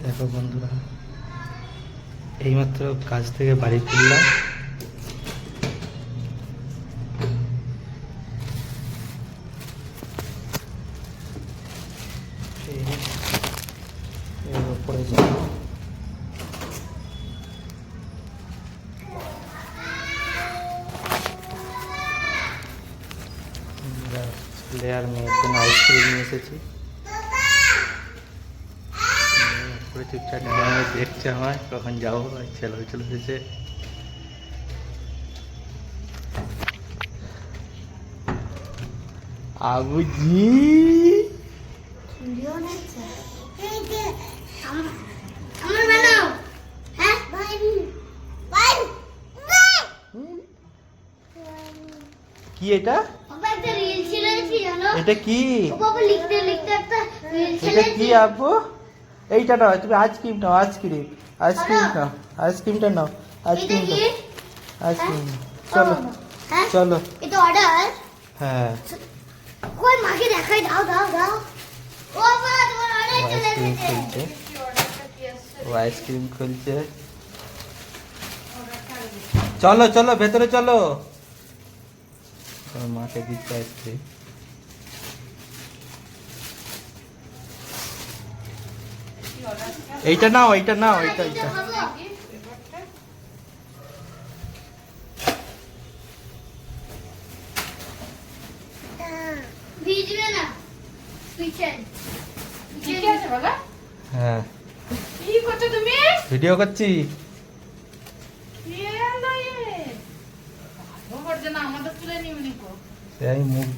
দেখো বন্ধুরা, এইমাত্র কাজ থেকে বাড়ি ফিরলাম। এর উপরে যাব, ছেলে আর মেয়ের জন্য আইসক্রিম নিয়ে এসেছি। চুপচাপ দেখছে আমায় কখন যাবো, ছেলে চলে এসেছে। আবুজি কি এটা? এটা কি? এটা কি আব্বু? এইটা নাও, তুমি আইসক্রিম নাও, আইসক্রিম আইসক্রিম নাও, আইসক্রিমটা নাও, আইসক্রিম নাও, আইসক্রিম। চলো চলো, এটা অর্ডার। হ্যাঁ কই মাকে দেখাই, দাও দাও দাও। ও মা, তোমার অর্ডার চলে আইসক্রিম এসেছে। খুলছে, ও আইসক্রিম খুলছে। চলো চলো ভেতরে চলো, মাকে দিচ্ছে আইসক্রিম। এইটা নাও, এইটা নাও, এইটা এইটা। ভিডিও না পিছন ঠিক আছে বাবা। হ্যাঁ কি করছো তুমি? ভিডিও করছি। আমাদের তুলে নিবি নিকো, সেই মুখ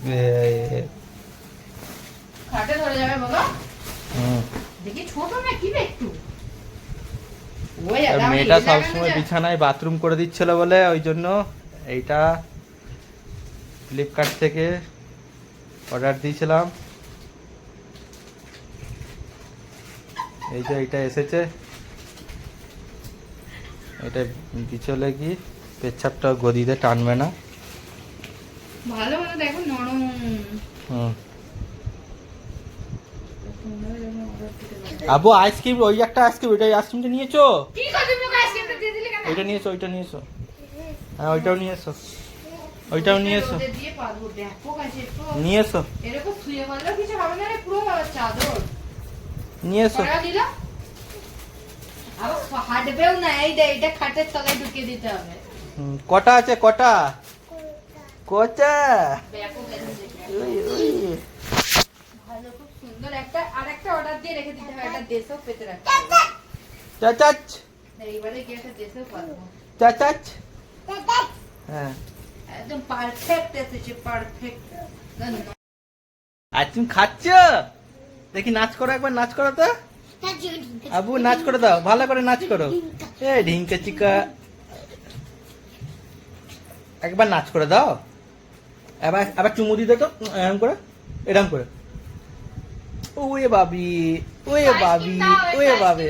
খাটে ধরে যাবে বাবা। হুম। দেখি ছোট না কি রে একটু। আর মেয়েটা সবসময় বিছানায় বাথরুম করে দিচ্ছিল বলে ওই জন্য এইটা ফ্লিপকার্ট থেকে অর্ডার দিয়েছিলাম। এই যে এইটা এসেছে, এটা বিচলে কি পেচ্ছাপটা গদিতে টানবে না। ভালো ভালো দেখো, নরম। হুম। আবু আইসক্রিম, ওই একটা আইসক্রিম, ওইটা আইসক্রিমটা নিয়েছো? কি করছিস মুখ আইসক্রিমটা দিয়ে দিলি কেন? ওইটা নিয়েছো, ওইটা নিয়েছো। হ্যাঁ ওইটাও নিয়ে এসো, ওইটাও নিয়ে এসো, রোদে দিয়ে পারবো, দেখো কাছে একটু। নিয়ে এসো, এরকম শুয়ে পড়লেও কিছু হবে না রে, পুরো চাদর নিয়ে এসো। করা দিলাম। আবার হাঁটবেও না, এই দে, এটা খাটের তলায় ঢুকিয়ে দিতে হবে। কটা আছে, কটা কটা? ব্যাপক এসেছে। ওই, ওই। ভালো, খুব সুন্দর। একটা আরেকটা অর্ডার দিয়ে রেখে দিতে হবে, একটা দেশেও পেতে রাখতে চাচাচ এইবারে গিয়ে একটা দেশেও পারবো। চাচাচ। হ্যাঁ একদম পারফেক্ট এসেছে, পারফেক্ট। আর তুমি খাচ্ছ? দেখি নাচ করো, একবার নাচ করো তো। আবু নাচ করে দাও, ভালো করে নাচ করো। এ ঢিঙ্কা চিকা, একবার নাচ করে দাও। এবার আবার চুমু দিতে তো, এরম করে, এরম করে। ওয়ে বাবি, ওয়ে বাবি, ওয়ে বাবে।